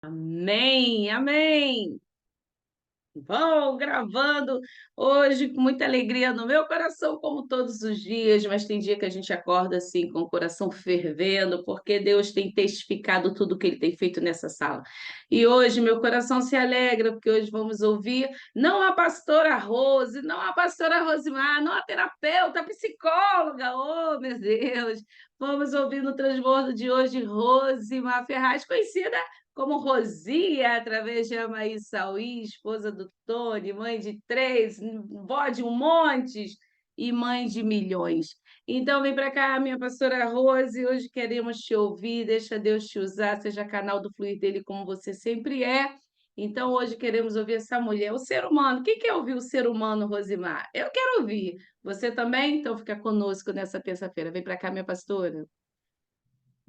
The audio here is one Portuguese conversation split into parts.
Amém, amém. Bom, gravando hoje com muita alegria no meu coração, como todos os dias, mas tem dia que a gente acorda assim com o coração fervendo, porque Deus tem testificado tudo que Ele tem feito nessa sala. E hoje meu coração se alegra, porque hoje vamos ouvir não a pastora Rose, não a pastora Rosimar, não a terapeuta, a psicóloga, oh meu Deus! Vamos ouvir no transbordo de hoje Rosimar Ferraz, conhecida como Rosia, através de Amaí Sauí, esposa do Tony, mãe de três, vó de um montes e mãe de milhões. Então, vem para cá, minha pastora Rose, hoje queremos te ouvir, deixa Deus te usar, seja canal do fluir dele como você sempre é. Então, hoje queremos ouvir essa mulher, o ser humano. Quem quer ouvir o ser humano, Rosimar? Eu quero ouvir. Você também? Então, fica conosco nessa terça-feira. Vem para cá, minha pastora.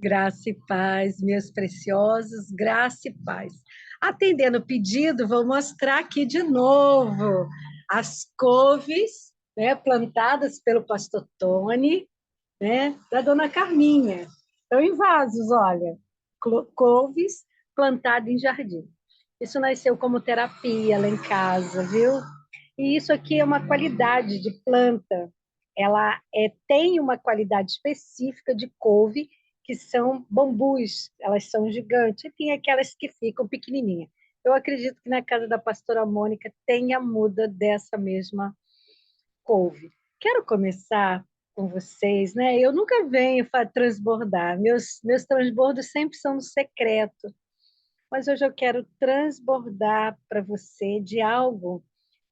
Graça e paz, meus preciosos, graça e paz. Atendendo o pedido, vou mostrar aqui de novo as couves, né, plantadas pelo pastor Tony, né, da dona Carminha. Estão em vasos, olha, couves plantadas em jardim. Isso nasceu como terapia lá em casa, viu? E isso aqui é uma qualidade de planta. Ela tem uma qualidade específica de couve, que são bambus, elas são gigantes, e tem aquelas que ficam pequenininhas. Eu acredito que na casa da pastora Mônica tenha muda dessa mesma couve. Quero começar com vocês, né? Eu nunca venho para transbordar, meus transbordos sempre são no secreto, mas hoje eu quero transbordar para você de algo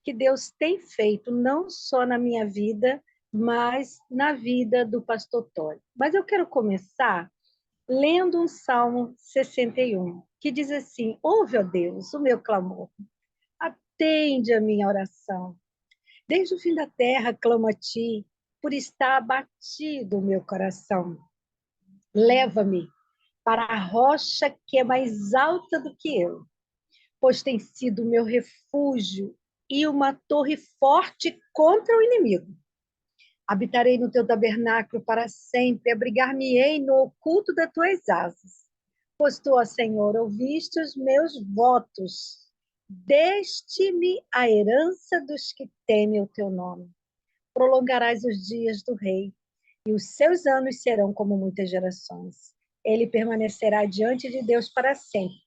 que Deus tem feito, não só na minha vida, mas na vida do pastor Tony. Mas eu quero começar lendo um Salmo 61, que diz assim: ouve, ó Deus, o meu clamor, atende a minha oração. Desde o fim da terra clamo a ti, por estar abatido o meu coração. Leva-me para a rocha que é mais alta do que eu, pois tem sido o meu refúgio e uma torre forte contra o inimigo. Habitarei no teu tabernáculo para sempre, abrigar-me-ei no oculto das tuas asas. Pois tu, ó Senhor, ouviste os meus votos, deste-me a herança dos que temem o teu nome. Prolongarás os dias do rei, e os seus anos serão como muitas gerações. Ele permanecerá diante de Deus para sempre.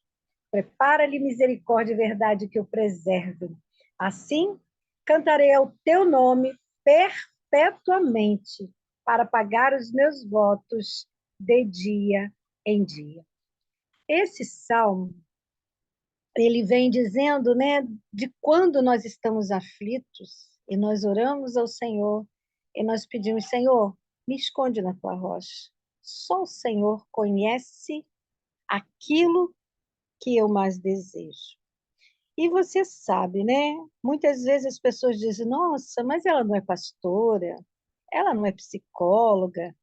Prepara-lhe misericórdia e verdade que o preserve. Assim, cantarei ao teu nome perpetuamente, para pagar os meus votos de dia em dia. Esse salmo, ele vem dizendo, né, de quando nós estamos aflitos e nós oramos ao Senhor e nós pedimos: Senhor, me esconde na tua rocha. Só o Senhor conhece aquilo que eu mais desejo. E você sabe, né? Muitas vezes as pessoas dizem: nossa, mas ela não é pastora, ela não é psicóloga,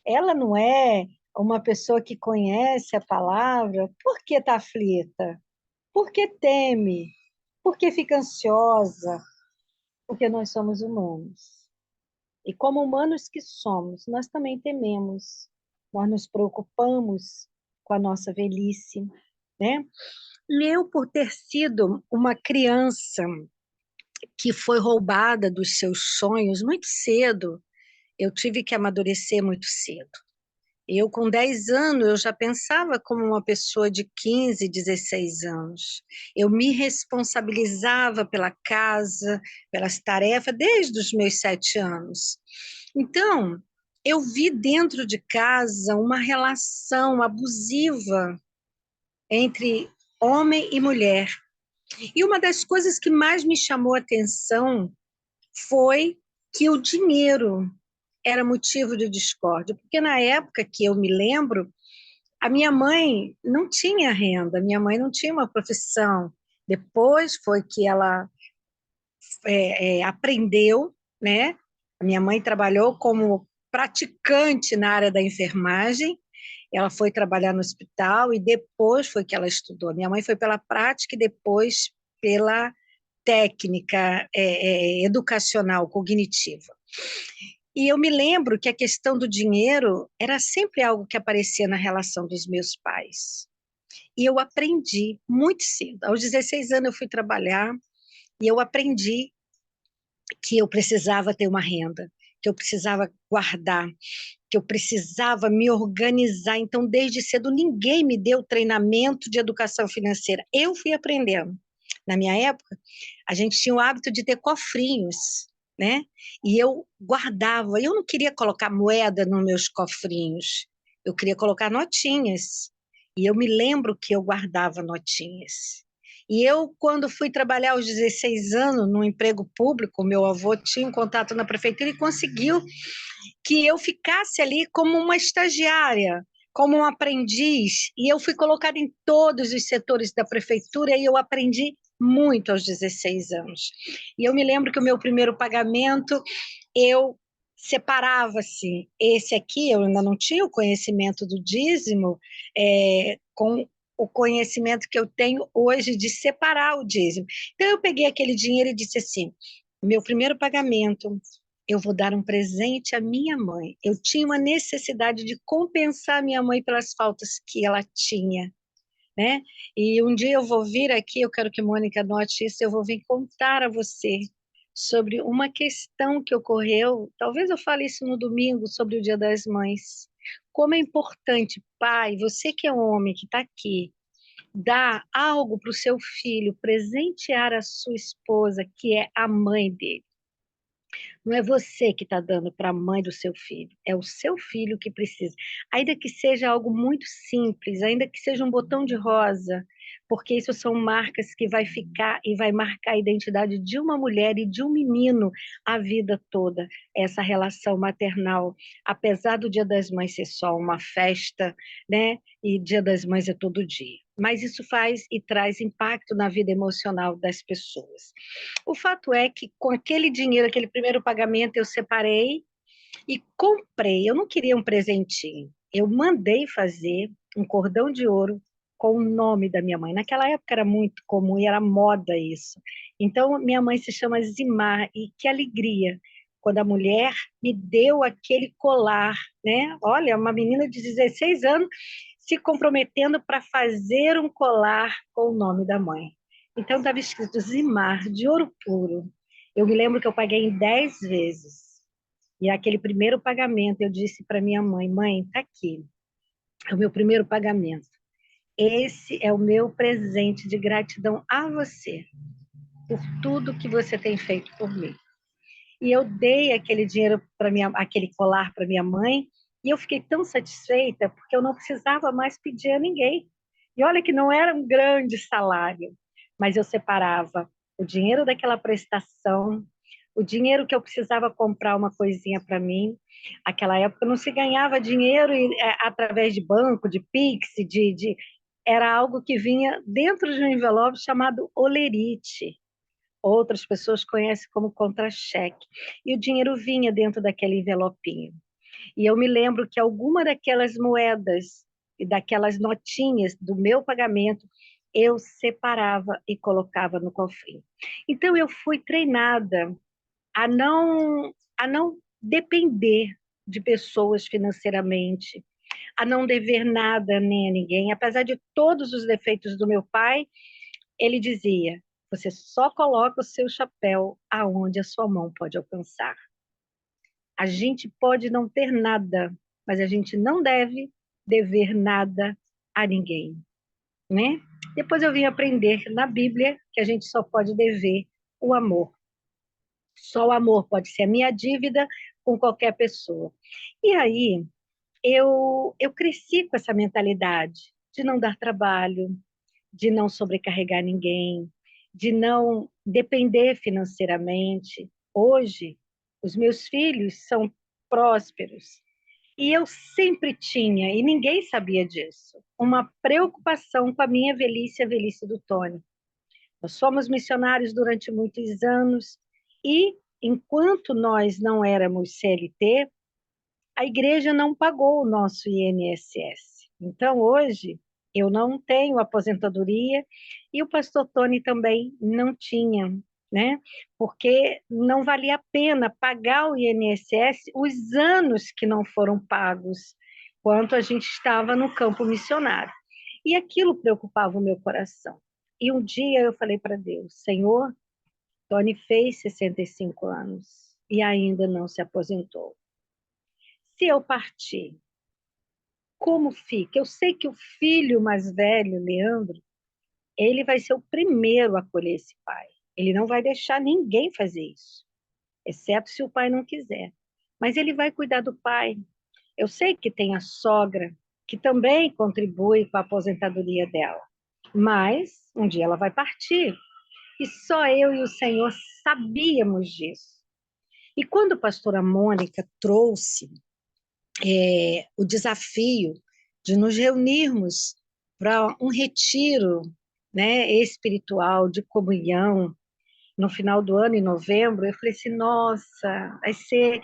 ela não é uma pessoa que conhece a palavra. Por que está aflita? Por que teme? Por que fica ansiosa? Porque nós somos humanos. E como humanos que somos, nós também tememos. Nós nos preocupamos com a nossa velhice, né? E eu, por ter sido uma criança que foi roubada dos seus sonhos muito cedo, eu tive que amadurecer muito cedo. Eu, com 10 anos, eu já pensava como uma pessoa de 15, 16 anos. Eu me responsabilizava pela casa, pelas tarefas, desde os meus 7 anos. Então, eu vi dentro de casa uma relação abusiva entre homem e mulher. E uma das coisas que mais me chamou a atenção foi que o dinheiro era motivo de discórdia, porque na época que eu me lembro, a minha mãe não tinha renda, minha mãe não tinha uma profissão. Depois foi que ela aprendeu, né? A minha mãe trabalhou como praticante na área da enfermagem, ela foi trabalhar no hospital e depois foi que ela estudou. Minha mãe foi pela prática e depois pela técnica educacional, cognitiva. E eu me lembro que a questão do dinheiro era sempre algo que aparecia na relação dos meus pais. E eu aprendi muito cedo. Aos 16 anos eu fui trabalhar e eu aprendi que eu precisava ter uma renda, que eu precisava guardar, que eu precisava me organizar. Então, desde cedo, ninguém me deu treinamento de educação financeira. Eu fui aprendendo. Na minha época, a gente tinha o hábito de ter cofrinhos, né? E eu guardava. Eu não queria colocar moeda nos meus cofrinhos. Eu queria colocar notinhas. E eu me lembro que eu guardava notinhas. E eu, quando fui trabalhar aos 16 anos, num emprego público, meu avô tinha um contato na prefeitura e conseguiu que eu ficasse ali como uma estagiária, como um aprendiz, e eu fui colocada em todos os setores da prefeitura e eu aprendi muito aos 16 anos. E eu me lembro que o meu primeiro pagamento, eu separava assim, esse aqui eu ainda não tinha o conhecimento do dízimo, com o conhecimento que eu tenho hoje de separar o dízimo. Então eu peguei aquele dinheiro e disse assim, meu primeiro pagamento, eu vou dar um presente à minha mãe. Eu tinha uma necessidade de compensar a minha mãe pelas faltas que ela tinha, né? E um dia eu vou vir aqui, eu quero que Mônica note isso, eu vou vir contar a você sobre uma questão que ocorreu, talvez eu fale isso no domingo, sobre o Dia das Mães. Como é importante, pai, você que é um homem que está aqui, dar algo para o seu filho, presentear a sua esposa, que é a mãe dele. Não é você que está dando para a mãe do seu filho, é o seu filho que precisa. Ainda que seja algo muito simples, ainda que seja um botão de rosa, porque isso são marcas que vai ficar e vai marcar a identidade de uma mulher e de um menino a vida toda, essa relação maternal. Apesar do Dia das Mães ser só uma festa, né? E Dia das Mães é todo dia. Mas isso faz e traz impacto na vida emocional das pessoas. O fato é que com aquele dinheiro, aquele primeiro pagamento, eu separei e comprei. Eu não queria um presentinho. Eu mandei fazer um cordão de ouro com o nome da minha mãe. Naquela época era muito comum e era moda isso. Então, minha mãe se chama Zimar, e que alegria quando a mulher me deu aquele colar, né? Olha, uma menina de 16 anos se comprometendo para fazer um colar com o nome da mãe. Então, estava escrito Zimar, de ouro puro. Eu me lembro que eu paguei em 10 vezes. E aquele primeiro pagamento, eu disse para minha mãe, mãe, está aqui, é o meu primeiro pagamento. Esse é o meu presente de gratidão a você, por tudo que você tem feito por mim. E eu dei aquele dinheiro para minha, aquele colar para minha mãe, e eu fiquei tão satisfeita, porque eu não precisava mais pedir a ninguém. E olha que não era um grande salário, mas eu separava o dinheiro daquela prestação, o dinheiro que eu precisava comprar uma coisinha para mim. Aquela época não se ganhava dinheiro através de banco, de Pix, era algo que vinha dentro de um envelope chamado olerite. Outras pessoas conhecem como contra-cheque. E o dinheiro vinha dentro daquele envelopinho. E eu me lembro que alguma daquelas moedas e daquelas notinhas do meu pagamento eu separava e colocava no cofrinho. Então eu fui treinada a não depender de pessoas financeiramente, a não dever nada nem a ninguém. Apesar de todos os defeitos do meu pai, ele dizia: você só coloca o seu chapéu aonde a sua mão pode alcançar. A gente pode não ter nada, mas a gente não deve dever nada a ninguém, né? Depois eu vim aprender na Bíblia que a gente só pode dever o amor. Só o amor pode ser a minha dívida com qualquer pessoa. E aí eu cresci com essa mentalidade de não dar trabalho, de não sobrecarregar ninguém, de não depender financeiramente. Hoje, os meus filhos são prósperos e eu sempre tinha, e ninguém sabia disso, uma preocupação com a minha velhice e a velhice do Tony. Nós fomos missionários durante muitos anos e, enquanto nós não éramos CLT, a igreja não pagou o nosso INSS. Então, hoje, eu não tenho aposentadoria e o pastor Tony também não tinha, né? Porque não valia a pena pagar o INSS os anos que não foram pagos, quanto a gente estava no campo missionário. E aquilo preocupava o meu coração. E um dia eu falei para Deus, Senhor, Tony fez 65 anos e ainda não se aposentou. Se eu partir, como fica? Eu sei que o filho mais velho, Leandro, ele vai ser o primeiro a acolher esse pai. Ele não vai deixar ninguém fazer isso, exceto se o pai não quiser. Mas ele vai cuidar do pai. Eu sei que tem a sogra, que também contribui com a aposentadoria dela. Mas um dia ela vai partir. E só eu e o Senhor sabíamos disso. E quando a pastora Mônica trouxe o desafio de nos reunirmos para um retiro, né, espiritual, de comunhão, no final do ano, em novembro, eu falei assim, nossa, vai ser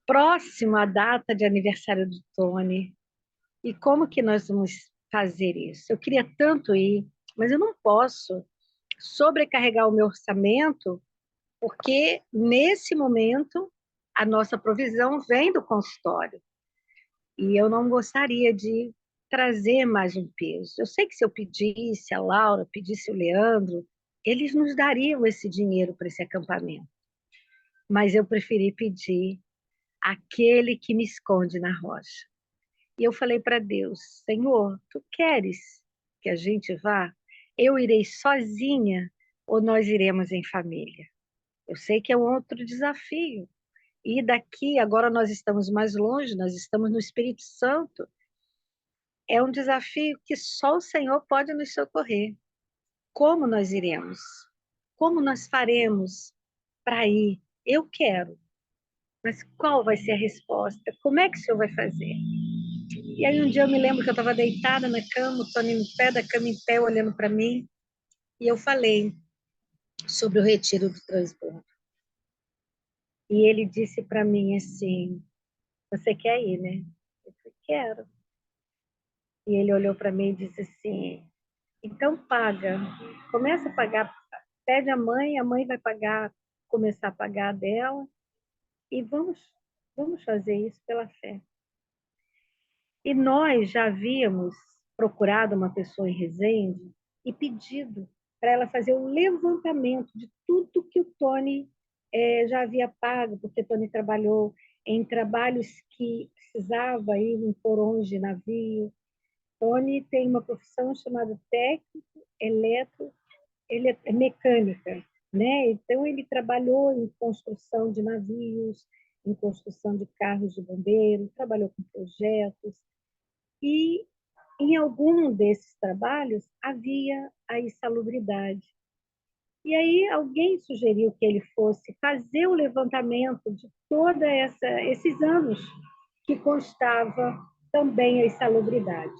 próximo à data de aniversário do Tony. E como que nós vamos fazer isso? Eu queria tanto ir, mas eu não posso sobrecarregar o meu orçamento, porque nesse momento a nossa provisão vem do consultório. E eu não gostaria de trazer mais um peso. Eu sei que se eu pedisse a Laura, pedisse o Leandro, eles nos dariam esse dinheiro para esse acampamento. Mas eu preferi pedir aquele que me esconde na rocha. E eu falei para Deus, Senhor, tu queres que a gente vá? Eu irei sozinha ou nós iremos em família? Eu sei que é um outro desafio. E daqui, agora nós estamos mais longe, nós estamos no Espírito Santo. É um desafio que só o Senhor pode nos socorrer. Como nós iremos? Como nós faremos para ir? Eu quero, mas qual vai ser a resposta? Como é que o Senhor vai fazer? E aí um dia eu me lembro que eu estava deitada na cama, o Tony no pé da cama em pé, olhando para mim, e eu falei sobre o retiro do transbordo. E ele disse para mim assim, você quer ir, né? Eu falei, quero. E ele olhou para mim e disse assim, então paga, começa a pagar, pede a mãe vai pagar, começar a pagar dela, e vamos fazer isso pela fé. E nós já havíamos procurado uma pessoa em Resende e pedido para ela fazer um levantamento de tudo que o Tony já havia pago, porque Tony trabalhou em trabalhos que precisava ir em porões de navio. Tony tem uma profissão chamada técnico eletro, ele é mecânica, né? Então ele trabalhou em construção de navios, em construção de carros de bombeiro, trabalhou com projetos, e em algum desses trabalhos havia a insalubridade. E aí alguém sugeriu que ele fosse fazer o levantamento de todos esses anos que constava também a insalubridade.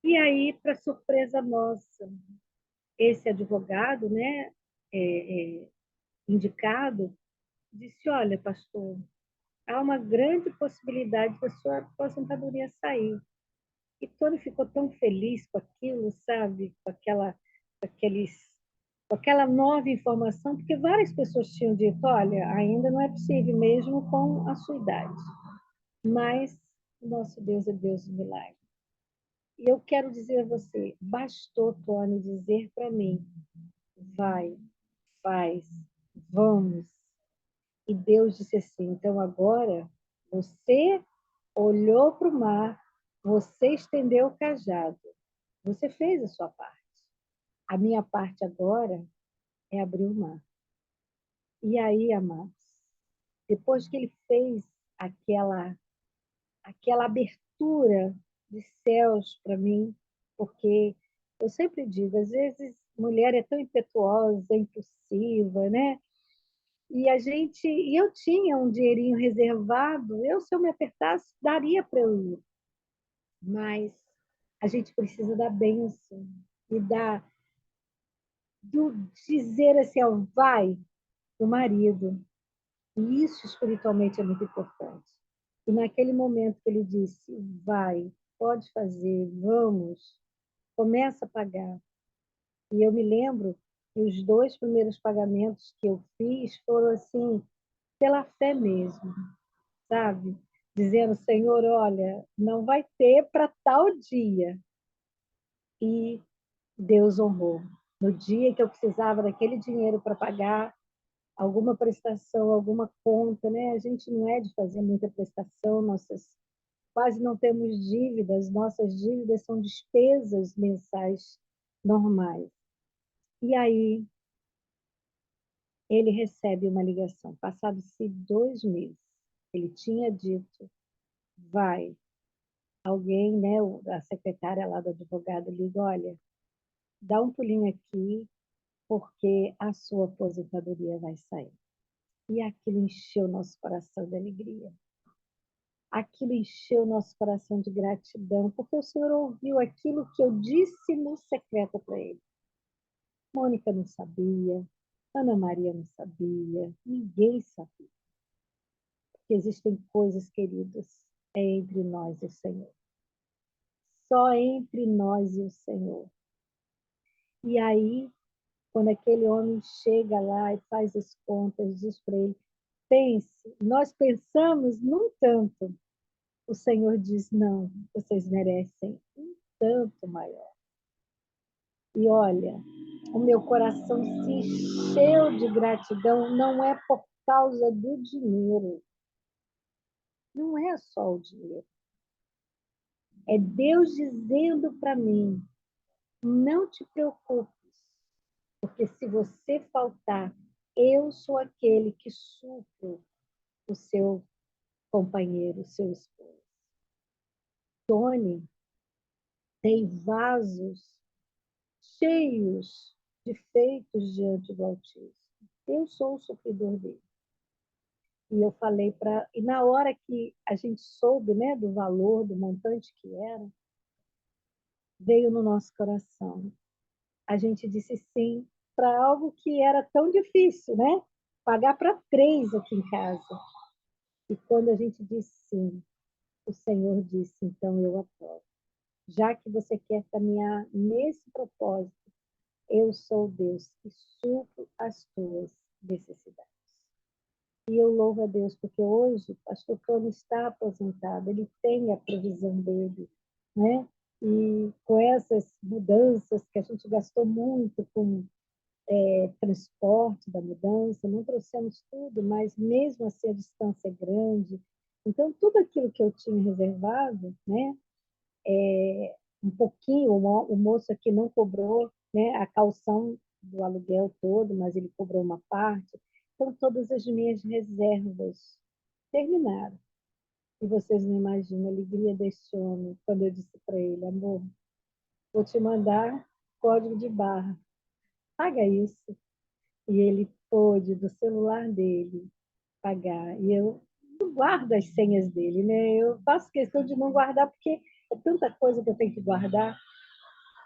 E aí, para surpresa nossa, esse advogado, né, indicado, disse: Olha, pastor, há uma grande possibilidade da sua aposentadoria sair. E Tony ficou tão feliz com aquilo, sabe? Aqueles, com aquela nova informação, porque várias pessoas tinham dito: olha, ainda não é possível, mesmo com a sua idade. Mas o nosso Deus é Deus do milagre. E eu quero dizer a você: bastou Tony dizer para mim: vai, faz, vamos. E Deus disse assim: então agora você olhou para o mar, você estendeu o cajado, você fez a sua parte. A minha parte agora é abrir o mar. E aí, amados, depois que ele fez aquela, aquela abertura de céus para mim, porque eu sempre digo, às vezes mulher é tão impetuosa, impulsiva, né? E eu tinha um dinheirinho reservado, se eu me apertasse, daria para eu ir. Mas a gente precisa da bênção e do dizer assim, ó, vai, o marido. E isso espiritualmente é muito importante. E naquele momento que ele disse, vai, pode fazer, vamos, começa a pagar. E eu me lembro que os 2 primeiros pagamentos que eu fiz foram assim, pela fé mesmo, sabe? Dizendo, Senhor, olha, não vai ter para tal dia, e Deus honrou. No dia que eu precisava daquele dinheiro para pagar alguma prestação, alguma conta, né? A gente não é de fazer muita prestação, quase não temos dívidas, nossas dívidas são despesas mensais normais. E aí ele recebe uma ligação, passados-se 2 meses. Ele tinha dito, vai, alguém, né, a secretária lá do advogado liga, olha, dá um pulinho aqui, porque a sua aposentadoria vai sair. E aquilo encheu nosso coração de alegria. Aquilo encheu nosso coração de gratidão, porque o Senhor ouviu aquilo que eu disse no secreto para ele. Mônica não sabia, Ana Maria não sabia, ninguém sabia. Porque existem coisas, queridos, entre nós e o Senhor. Só entre nós e o Senhor. E aí, quando aquele homem chega lá e faz as contas, diz para ele, pense, nós pensamos num tanto. O Senhor diz, não, vocês merecem um tanto maior. E olha, o meu coração se encheu de gratidão, não é por causa do dinheiro. Não é só o dinheiro. É Deus dizendo para mim, não te preocupes, porque se você faltar, eu sou aquele que supro o seu companheiro, o seu esposo. Tony tem vasos cheios de feitos diante do Altíssimo. Eu sou o supridor dele. E eu falei para... E na hora que a gente soube, né, do valor, do montante que era, veio no nosso coração. A gente disse sim para algo que era tão difícil, né? Pagar para 3 aqui em casa. E quando a gente disse sim, o Senhor disse, então eu aprovo. Já que você quer caminhar nesse propósito, eu sou Deus que supro as tuas necessidades. E eu louvo a Deus, porque hoje o pastor Tony está aposentado, ele tem a previsão dele, né? E com essas mudanças que a gente gastou muito com transporte da mudança, não trouxemos tudo, mas mesmo assim a distância é grande. Então, tudo aquilo que eu tinha reservado, né? Um pouquinho, o moço aqui não cobrou, né, a calção do aluguel todo, mas ele cobrou uma parte. Então, todas as minhas reservas terminaram. E vocês não imaginam a alegria deste homem quando eu disse para ele, amor, vou te mandar código de barra, paga isso. E ele pôde, do celular dele, pagar. E eu não guardo as senhas dele, né? Eu faço questão de não guardar, porque é tanta coisa que eu tenho que guardar.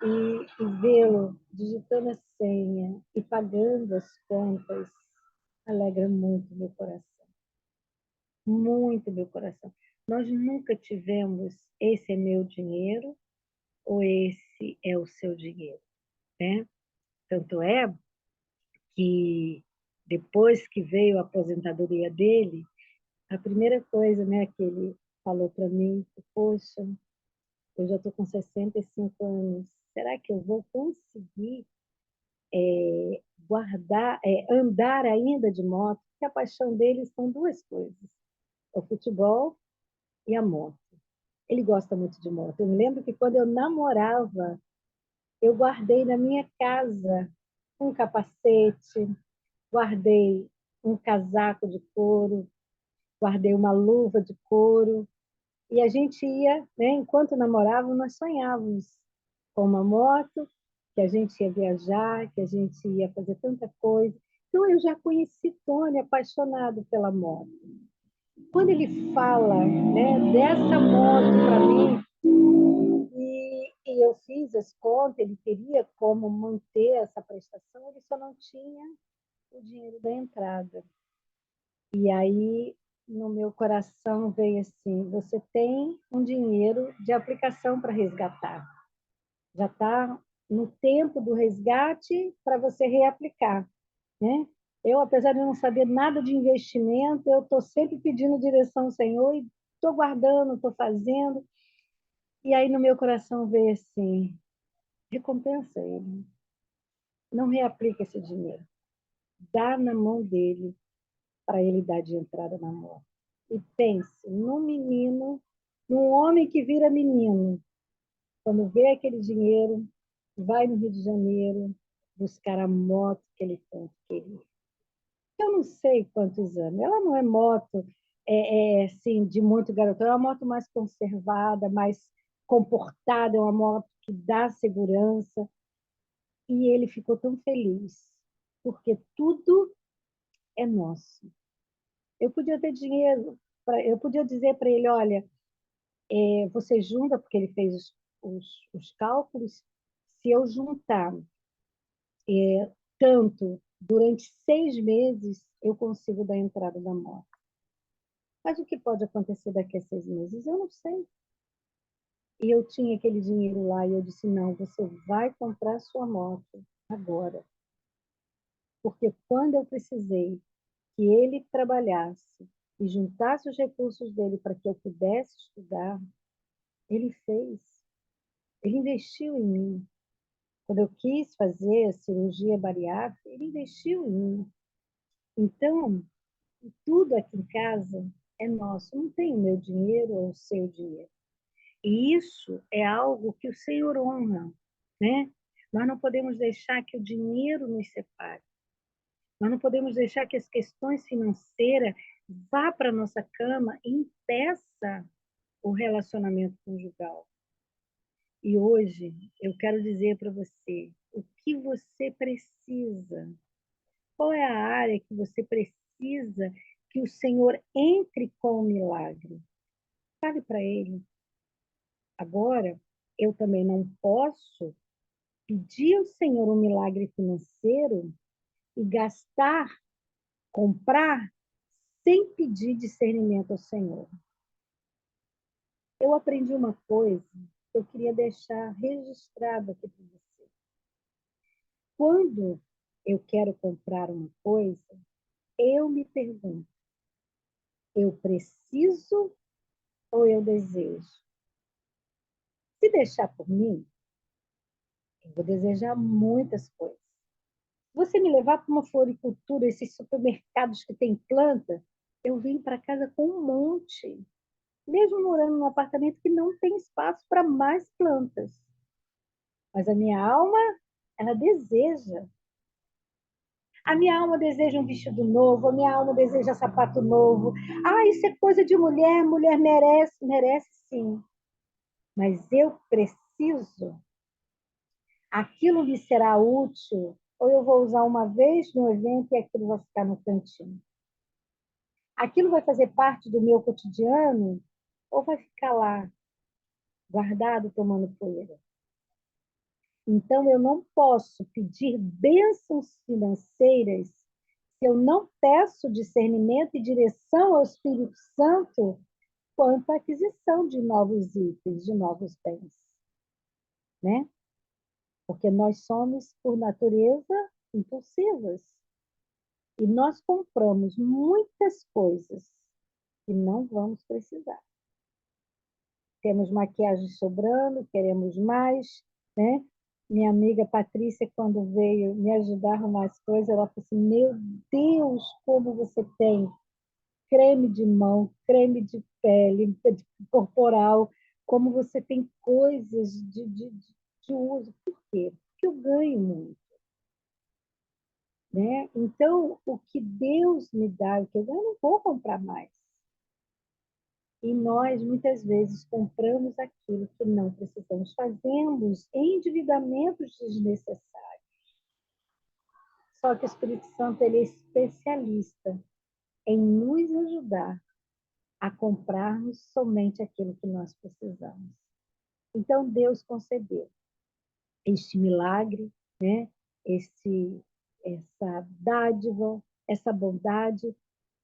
E vê-lo digitando a senha e pagando as contas alegra muito meu coração. Muito meu coração. Nós nunca tivemos esse é meu dinheiro ou esse é o seu dinheiro, né? Tanto é que depois que veio a aposentadoria dele, a primeira coisa, né, que ele falou para mim, poxa, eu já estou com 65 anos, será que eu vou conseguir andar ainda de moto? Porque a paixão dele são 2 coisas, o futebol e a moto. Ele gosta muito de moto. Eu me lembro que quando eu namorava, eu guardei na minha casa um capacete, guardei um casaco de couro, guardei uma luva de couro. E a gente ia, né, enquanto namorávamos, nós sonhávamos com uma moto, que a gente ia viajar, que a gente ia fazer tanta coisa. Então, eu já conheci Tony apaixonado pela moto. Quando ele fala, né, dessa moto para mim, e eu fiz as contas, ele teria como manter essa prestação, ele só não tinha o dinheiro da entrada. E aí, no meu coração veio assim, você tem um dinheiro de aplicação para resgatar. Já está no tempo do resgate para você reaplicar, né? Eu, apesar de não saber nada de investimento, eu estou sempre pedindo direção ao Senhor e estou guardando, estou fazendo. E aí no meu coração veio assim, recompensa ele. Não reaplica esse dinheiro. Dá na mão dele para ele dar de entrada na moto. E pense num menino, num homem que vira menino, quando vê aquele dinheiro, vai no Rio de Janeiro buscar a moto que ele tanto queria. Eu não sei quantos anos. Ela não é moto assim, de muito garotão, é uma moto mais conservada, mais comportada, é uma moto que dá segurança. E ele ficou tão feliz, porque tudo é nosso. Eu podia ter dinheiro, eu podia dizer para ele, olha, você junta, porque ele fez os cálculos, se eu juntar tanto durante 6 meses, eu consigo dar entrada na moto. Mas o que pode acontecer daqui a 6 meses? Eu não sei. E eu tinha aquele dinheiro lá e eu disse, não, você vai comprar sua moto agora. Porque quando eu precisei que ele trabalhasse e juntasse os recursos dele para que eu pudesse estudar, ele fez. Ele investiu em mim. Quando eu quis fazer a cirurgia bariátrica, ele investiu em mim. Então, tudo aqui em casa é nosso. Não tem o meu dinheiro ou o seu dinheiro. E isso é algo que o Senhor honra, né? Nós não podemos deixar que o dinheiro nos separe. Nós não podemos deixar que as questões financeiras vá para a nossa cama e impeça o relacionamento conjugal. E hoje eu quero dizer para você o que você precisa. Qual é a área que você precisa que o Senhor entre com o milagre? Fale para Ele. Agora, eu também não posso pedir ao Senhor um milagre financeiro e gastar, comprar, sem pedir discernimento ao Senhor. Eu aprendi uma coisa que eu queria deixar registrado aqui para você. Quando eu quero comprar uma coisa, eu me pergunto, eu preciso ou eu desejo? Se deixar por mim, eu vou desejar muitas coisas. Você me levar para uma floricultura, esses supermercados que tem planta, eu vim para casa com um monte. Mesmo morando num apartamento que não tem espaço para mais plantas. Mas a minha alma, ela deseja. A minha alma deseja um vestido novo, a minha alma deseja sapato novo. Ah, isso é coisa de mulher, mulher merece, merece sim. Mas eu preciso. Aquilo me será útil, ou eu vou usar uma vez no evento e aquilo vai ficar no cantinho. Aquilo vai fazer parte do meu cotidiano, ou vai ficar lá, guardado, tomando poeira. Então, eu não posso pedir bênçãos financeiras se eu não peço discernimento e direção ao Espírito Santo quanto à aquisição de novos itens, de novos bens, né? Porque nós somos, por natureza, impulsivas. E nós compramos muitas coisas que não vamos precisar. Temos maquiagem sobrando, queremos mais, né? Minha amiga Patrícia, quando veio me ajudar a arrumar as coisas, ela falou assim, meu Deus, como você tem creme de mão, creme de pele, de corporal, como você tem coisas de uso. Por quê? Porque eu ganho muito. Né? Então, o que Deus me dá, o que eu ganho, eu não vou comprar mais. E nós, muitas vezes, compramos aquilo que não precisamos. Fazemos endividamentos desnecessários. Só que o Espírito Santo ele é especialista em nos ajudar a comprarmos somente aquilo que nós precisamos. Então, Deus concedeu este milagre, né? Essa dádiva, essa bondade.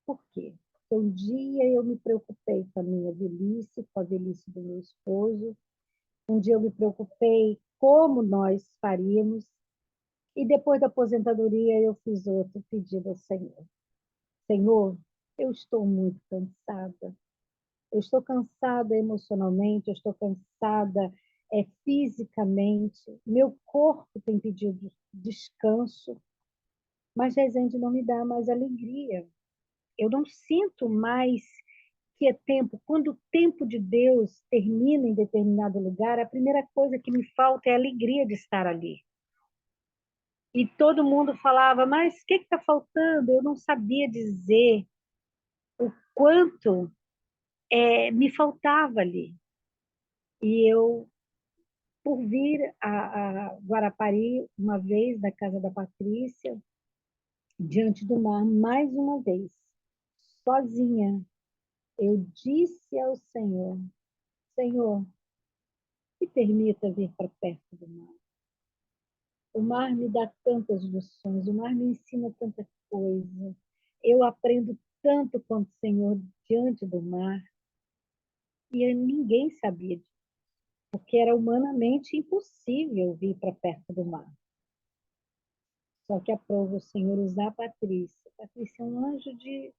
Por quê? Porque um dia eu me preocupei com a minha velhice, com a velhice do meu esposo. Um dia eu me preocupei como nós faríamos. E depois da aposentadoria eu fiz outro pedido ao Senhor. Senhor, eu estou muito cansada. Eu estou cansada emocionalmente, eu estou cansada fisicamente, meu corpo tem pedido descanso, mas Resende não me dá mais alegria. Eu não sinto mais que é tempo. Quando o tempo de Deus termina em determinado lugar, a primeira coisa que me falta é a alegria de estar ali. E todo mundo falava, mas o que está faltando? Eu não sabia dizer o quanto me faltava ali. E eu, por vir a Guarapari uma vez, da casa da Patrícia, diante do mar, mais uma vez, sozinha, eu disse ao Senhor, Senhor, me permita vir para perto do mar. O mar me dá tantas lições, o mar me ensina tanta coisa. Eu aprendo tanto com o Senhor diante do mar. E ninguém sabia disso, porque era humanamente impossível vir para perto do mar. Só que aprova o Senhor usar a Patrícia. Patrícia é um anjo de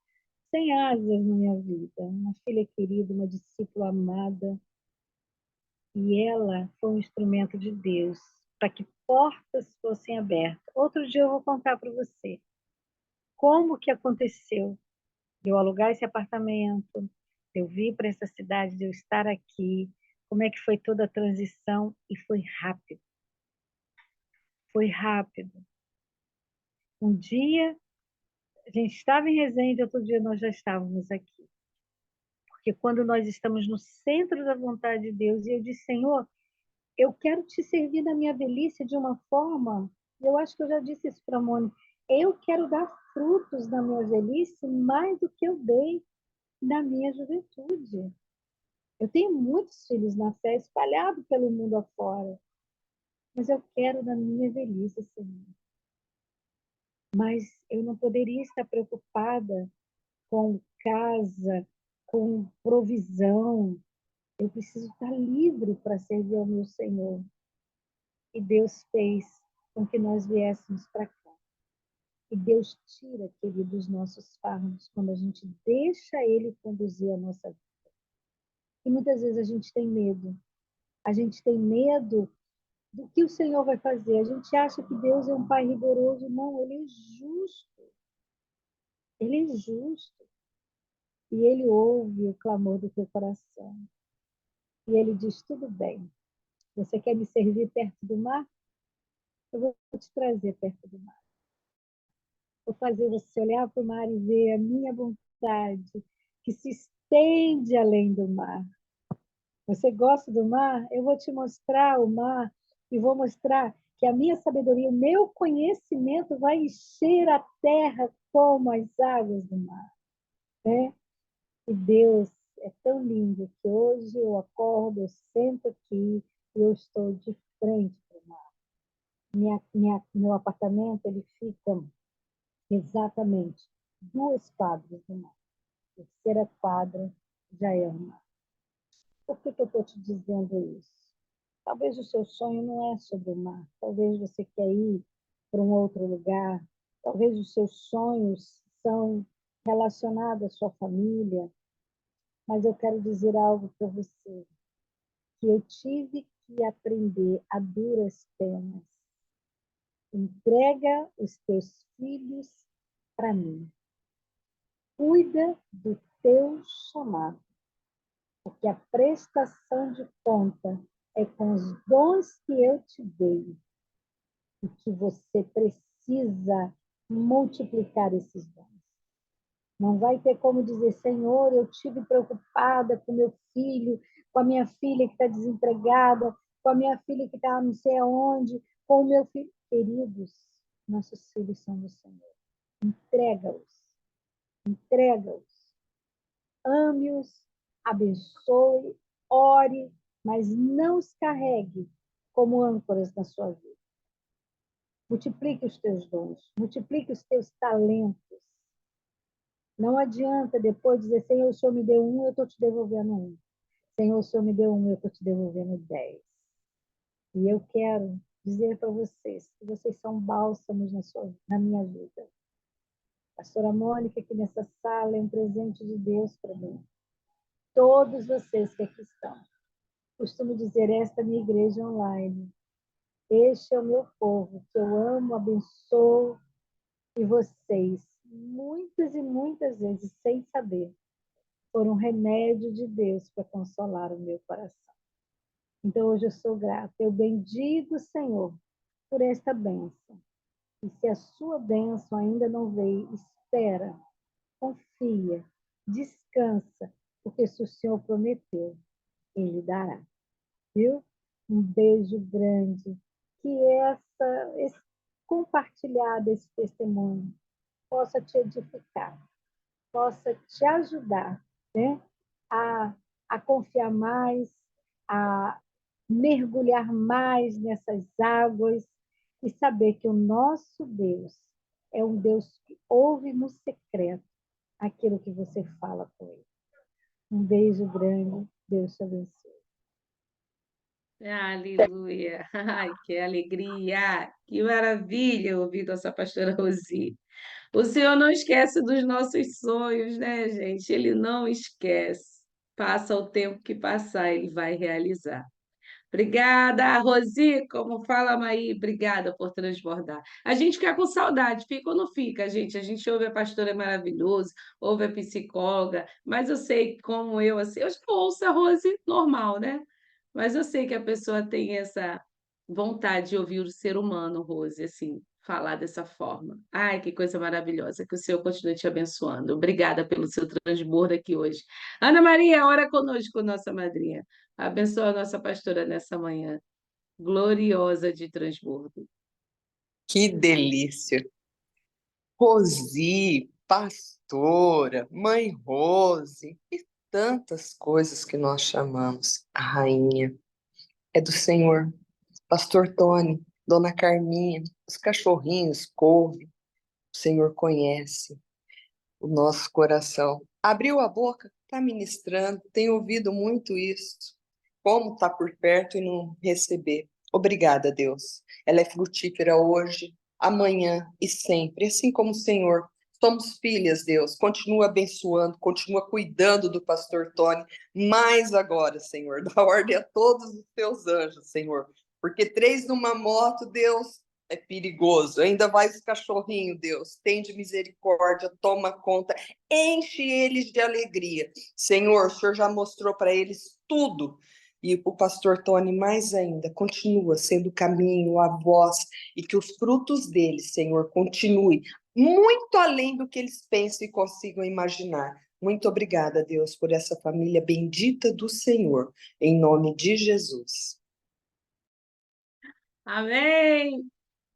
100 asas na minha vida, uma filha querida, uma discípula amada. E ela foi um instrumento de Deus para que portas fossem abertas. Outro dia eu vou contar para você como que aconteceu de eu alugar esse apartamento, de eu vir para essa cidade, de eu estar aqui, como é que foi toda a transição, e foi rápido. Foi rápido. Um dia a gente estava em Resende, outro dia nós já estávamos aqui. Porque quando nós estamos no centro da vontade de Deus, e eu disse, Senhor, eu quero te servir na minha velhice de uma forma, eu acho que eu já disse isso para a Mônica, eu quero dar frutos na minha velhice mais do que eu dei na minha juventude. Eu tenho muitos filhos na fé, espalhados pelo mundo afora, mas eu quero na minha velhice, Senhor. Mas eu não poderia estar preocupada com casa, com provisão. Eu preciso estar livre para servir ao meu Senhor. E Deus fez com que nós viéssemos para cá. E Deus tira, querido, os nossos fardos quando a gente deixa Ele conduzir a nossa vida. E muitas vezes a gente tem medo. A gente tem medo do que o Senhor vai fazer. A gente acha que Deus é um Pai rigoroso. Não, Ele é justo. Ele é justo. E Ele ouve o clamor do teu coração. E Ele diz, tudo bem. Você quer me servir perto do mar? Eu vou te trazer perto do mar. Vou fazer você olhar para o mar e ver a minha vontade, que se estende além do mar. Você gosta do mar? Eu vou te mostrar o mar e vou mostrar que a minha sabedoria, o meu conhecimento vai encher a terra como as águas do mar. Né? E Deus é tão lindo que hoje eu acordo, eu sento aqui e eu estou de frente para o mar. Meu apartamento ele fica exatamente 2 quadras do mar. A terceira quadra já é o mar. Por que eu estou te dizendo isso? Talvez o seu sonho não é sobre o mar. Talvez você quer ir para um outro lugar. Talvez os seus sonhos são relacionados à sua família. Mas eu quero dizer algo para você, que eu tive que aprender a duras penas. Entrega os teus filhos para mim. Cuida do teu chamado, porque a prestação de conta é com os dons que eu te dei e que você precisa multiplicar esses dons. Não vai ter como dizer, Senhor, eu estive preocupada com meu filho, com a minha filha que está desempregada, com a minha filha que está não sei aonde, com o meu filho. Queridos, nossos filhos são do Senhor. Entrega-os. Entrega-os. Ame-os, abençoe, ore, mas não os carregue como âncoras na sua vida. Multiplique os teus dons, multiplique os teus talentos. Não adianta depois dizer, Senhor, o Senhor me deu 1, eu estou te devolvendo 1. Senhor, o Senhor me deu 1, eu estou te devolvendo 10. E eu quero dizer para vocês que vocês são bálsamos na minha vida. A pastora Mônica, aqui nessa sala, é um presente de Deus para mim. Todos vocês que aqui estão. Costumo dizer, esta é a minha igreja online. Este é o meu povo, que eu amo, abençoo, e vocês, muitas e muitas vezes, sem saber, foram um remédio de Deus para consolar o meu coração. Então, hoje eu sou grata. Eu bendigo o Senhor por esta bênção. E se a sua bênção ainda não veio, espera, confia, descansa, porque se o Senhor prometeu, Ele dará. Viu? Um beijo grande. Que esse compartilhar desse testemunho possa te edificar, possa te ajudar, né? a, a confiar mais, a mergulhar mais nessas águas e saber que o nosso Deus é um Deus que ouve no secreto aquilo que você fala com Ele. Um beijo grande. Deus te abençoe. Aleluia! Ai, que alegria! Que maravilha ouvir nossa pastora Rosi. O Senhor não esquece dos nossos sonhos, né, gente? Ele não esquece. Passa o tempo que passar, ele vai realizar. Obrigada, Rosi, como fala, Maí, obrigada por transbordar. A gente fica com saudade, fica ou não fica, gente? A gente ouve a pastora é maravilhosa, ouve a psicóloga, mas eu sei como eu, assim, eu ouço a Rose normal, né? Mas eu sei que a pessoa tem essa vontade de ouvir o ser humano, Rose, assim, falar dessa forma. Ai, que coisa maravilhosa, que o Senhor continue te abençoando. Obrigada pelo seu transbordo aqui hoje. Ana Maria, ora conosco, nossa madrinha. Abençoa a nossa pastora nessa manhã gloriosa de transbordo. Que delícia! Rosi, pastora, mãe Rose e tantas coisas que nós chamamos a rainha. É do Senhor. Pastor Tony, Dona Carminha, os cachorrinhos, couve, o Senhor conhece o nosso coração. Abriu a boca, está ministrando, tem ouvido muito isso. Como está por perto e não receber. Obrigada, Deus. Ela é frutífera hoje, amanhã e sempre, assim como o Senhor. Somos filhas, Deus. Continua abençoando, continua cuidando do pastor Tony, mais agora, Senhor. Dá ordem a todos os teus anjos, Senhor. Porque 3 numa moto, Deus, é perigoso. Ainda vai os cachorrinhos, Deus. Tende misericórdia, toma conta, enche eles de alegria. Senhor, o Senhor já mostrou para eles tudo. E o pastor Tony, mais ainda, continua sendo o caminho, a voz, e que os frutos dele, Senhor, continuem muito além do que eles pensam e consigam imaginar. Muito obrigada, Deus, por essa família bendita do Senhor, em nome de Jesus. Amém!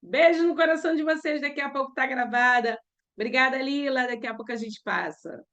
Beijo no coração de vocês. Daqui a pouco está gravada. Obrigada, Lila. Daqui a pouco a gente passa.